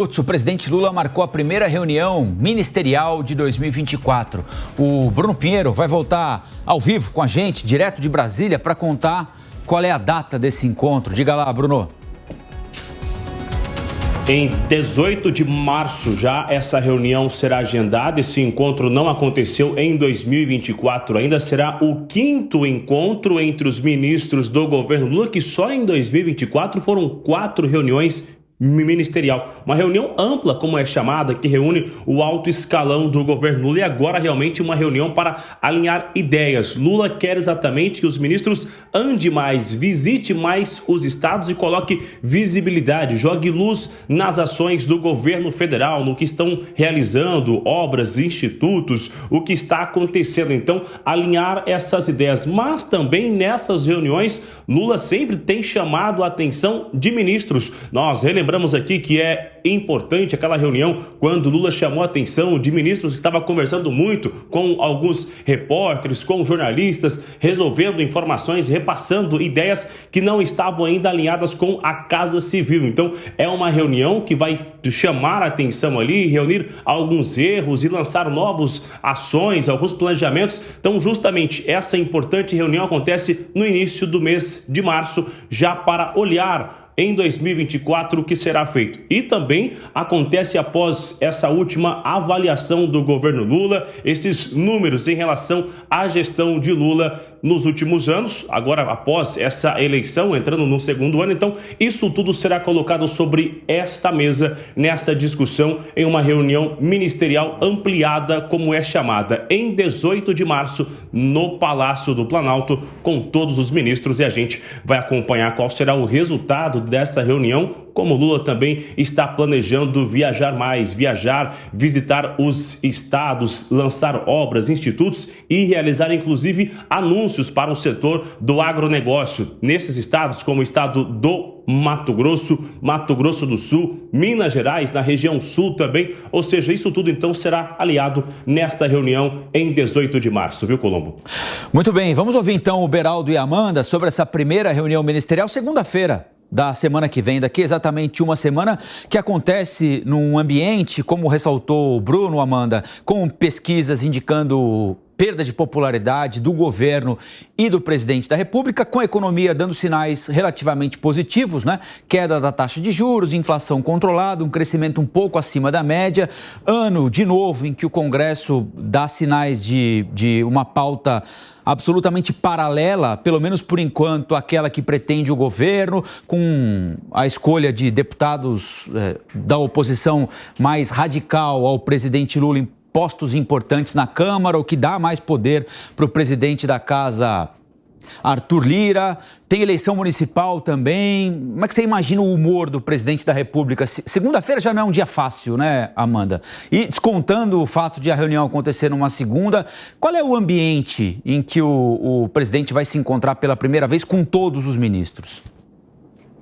O presidente Lula marcou a primeira reunião ministerial de 2024. O Bruno Pinheiro vai voltar ao vivo com a gente, direto de Brasília, para contar qual é a data desse encontro. Diga lá, Bruno. Em 18 de março já essa reunião será agendada. Esse encontro não aconteceu em 2024. Ainda será o 5º encontro entre os ministros do governo Lula, que só em 2024 foram 4 reuniões ministerial. Uma reunião ampla, como é chamada, que reúne o alto escalão do governo Lula, e agora realmente uma reunião para alinhar ideias. Lula quer exatamente que os ministros andem mais, visite mais os estados e coloque visibilidade, jogue luz nas ações do governo federal, no que estão realizando, obras, institutos, o que está acontecendo. Então, alinhar essas ideias. Mas também nessas reuniões, Lula sempre tem chamado a atenção de ministros. Nós lembramos aqui que é importante aquela reunião quando Lula chamou a atenção de ministros que estavam conversando muito com alguns repórteres, com jornalistas, resolvendo informações, repassando ideias que não estavam ainda alinhadas com a Casa Civil. Então, é uma reunião que vai chamar a atenção ali, reunir alguns erros e lançar novas ações, alguns planejamentos. Então, justamente essa importante reunião acontece no início do mês de março, já para olhar em 2024 o que será feito. E também acontece após essa última avaliação do governo Lula, esses números em relação à gestão de Lula nos últimos anos, agora após essa eleição, entrando no 2º ano. Então, isso tudo será colocado sobre esta mesa, nessa discussão, em uma reunião ministerial ampliada, como é chamada, em 18 de março, no Palácio do Planalto, com todos os ministros, e a gente vai acompanhar qual será o resultado dessa reunião, como Lula também está planejando viajar mais, visitar os estados, lançar obras, institutos e realizar inclusive anúncios para o setor do agronegócio nesses estados, como o estado do Mato Grosso do Sul, Minas Gerais, na região sul também. Ou seja, isso tudo então será aliado nesta reunião em 18 de março, viu, Colombo? Muito bem, vamos ouvir então o Beraldo e a Amanda sobre essa primeira reunião ministerial, segunda-feira da semana que vem, daqui exatamente uma semana, que acontece num ambiente, como ressaltou o Bruno, Amanda, com pesquisas indicando perda de popularidade do governo e do presidente da República, com a economia dando sinais relativamente positivos, né? Queda da taxa de juros, inflação controlada, um crescimento um pouco acima da média. Ano, de novo, em que o Congresso dá sinais de uma pauta absolutamente paralela, pelo menos por enquanto, àquela que pretende o governo, com a escolha de deputados da oposição mais radical ao presidente Lula em postos importantes na Câmara, o que dá mais poder para o presidente da Casa, Arthur Lira. Tem eleição municipal também. Como é que você imagina o humor do presidente da República? Segunda-feira já não é um dia fácil, né, Amanda? E descontando o fato de a reunião acontecer numa segunda, qual é o ambiente em que o presidente vai se encontrar pela primeira vez com todos os ministros?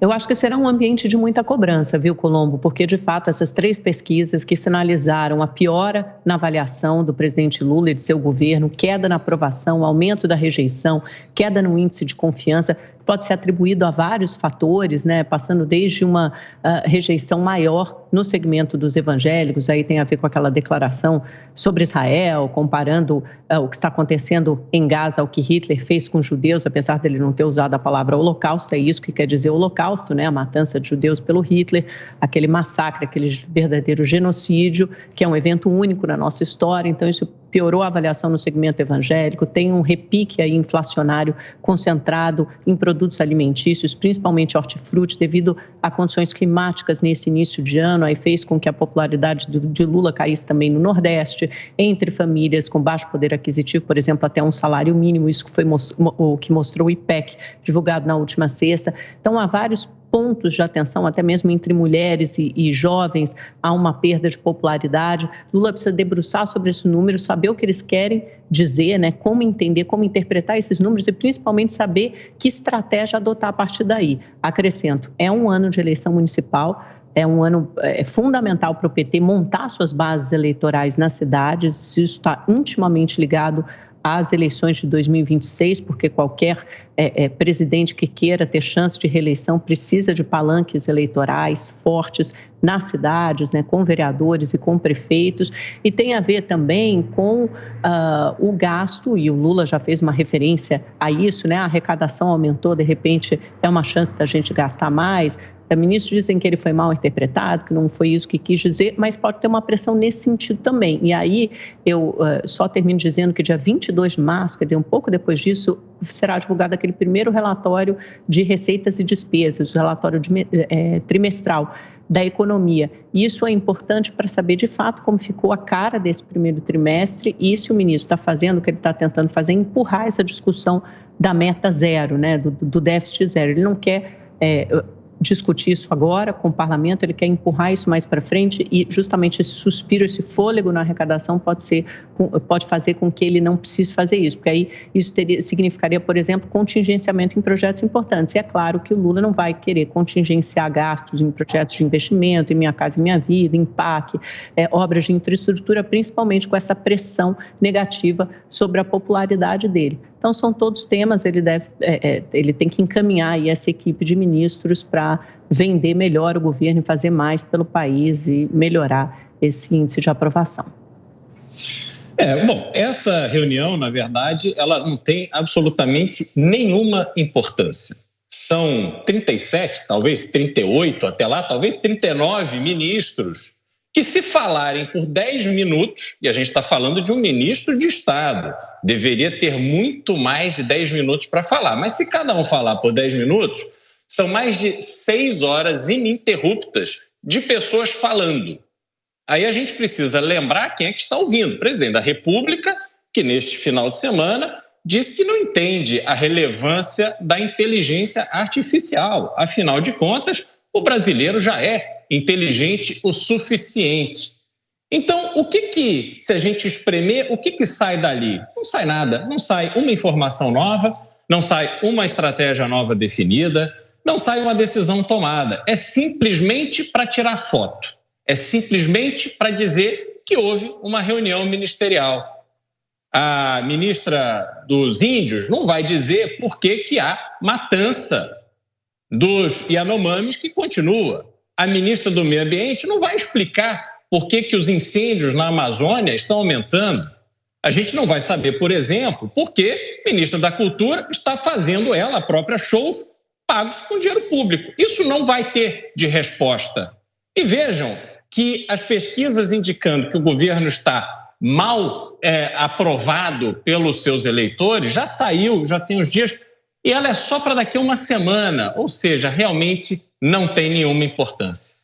Eu acho que será um ambiente de muita cobrança, viu, Colombo? Porque, de fato, essas 3 pesquisas que sinalizaram a piora na avaliação do presidente Lula e de seu governo, queda na aprovação, aumento da rejeição, queda no índice de confiança, pode ser atribuído a vários fatores, né? Passando desde uma rejeição maior no segmento dos evangélicos, aí tem a ver com aquela declaração sobre Israel, comparando o que está acontecendo em Gaza ao que Hitler fez com os judeus, apesar dele não ter usado a palavra holocausto, é isso que quer dizer holocausto, né? A matança de judeus pelo Hitler, aquele massacre, aquele verdadeiro genocídio, que é um evento único na nossa história. Então isso piorou a avaliação no segmento evangélico, tem um repique aí inflacionário concentrado em produtos alimentícios, principalmente hortifruti, devido a condições climáticas nesse início de ano, aí fez com que a popularidade de Lula caísse também no Nordeste, entre famílias com baixo poder aquisitivo, por exemplo, até um salário mínimo, isso foi o que mostrou o IPEC, divulgado na última sexta. Então, há vários pontos de atenção, até mesmo entre mulheres e jovens, há uma perda de popularidade. Lula precisa debruçar sobre esses números, saber o que eles querem dizer, né? Como entender, como interpretar esses números e principalmente saber que estratégia adotar a partir daí. Acrescento, é um ano de eleição municipal, é um ano fundamental para o PT montar suas bases eleitorais nas cidades, isso está intimamente ligado às eleições de 2026, porque qualquer presidente que queira ter chance de reeleição precisa de palanques eleitorais fortes nas cidades, né, com vereadores e com prefeitos, e tem a ver também com o gasto, e o Lula já fez uma referência a isso, né, a arrecadação aumentou, de repente é uma chance da gente gastar mais. Ministros dizem que ele foi mal interpretado, que não foi isso que quis dizer, mas pode ter uma pressão nesse sentido também. E aí eu só termino dizendo que dia 22 de março, quer dizer, um pouco depois disso, será divulgado aquele primeiro relatório de receitas e despesas, o relatório trimestral da economia. Isso é importante para saber de fato como ficou a cara desse primeiro trimestre e se o ministro está fazendo o que ele está tentando fazer, empurrar essa discussão da meta zero, né, do déficit zero. Ele não quer discutir isso agora com o parlamento, ele quer empurrar isso mais para frente e justamente esse suspiro, esse fôlego na arrecadação pode fazer com que ele não precise fazer isso, porque aí isso significaria, por exemplo, contingenciamento em projetos importantes. E é claro que o Lula não vai querer contingenciar gastos em projetos de investimento, em Minha Casa Minha Vida, em PAC, obras de infraestrutura, principalmente com essa pressão negativa sobre a popularidade dele. Então, são todos temas, ele tem que encaminhar aí essa equipe de ministros para vender melhor o governo e fazer mais pelo país e melhorar esse índice de aprovação. Bom, essa reunião, na verdade, ela não tem absolutamente nenhuma importância. São 37, talvez 38, até lá, talvez 39 ministros que, se falarem por 10 minutos, e a gente está falando de um ministro de Estado, deveria ter muito mais de 10 minutos para falar, mas se cada um falar por 10 minutos, são mais de 6 horas ininterruptas de pessoas falando. Aí a gente precisa lembrar quem é que está ouvindo. O presidente da República, que neste final de semana disse que não entende a relevância da inteligência artificial. Afinal de contas, o brasileiro já é inteligente o suficiente. Então, se a gente espremer, o que sai dali? Não sai nada, não sai uma informação nova, não sai uma estratégia nova definida, não sai uma decisão tomada. É simplesmente para tirar foto, é simplesmente para dizer que houve uma reunião ministerial. A ministra dos Índios não vai dizer por que há matança dos Yanomamis que continua. A ministra do Meio Ambiente não vai explicar por que os incêndios na Amazônia estão aumentando. A gente não vai saber, por exemplo, por que a ministra da Cultura está fazendo ela própria shows pagos com dinheiro público. Isso não vai ter de resposta. E vejam que as pesquisas indicando que o governo está mal aprovado pelos seus eleitores já saiu, já tem uns dias, e ela é só para daqui a uma semana, ou seja, realmente não tem nenhuma importância.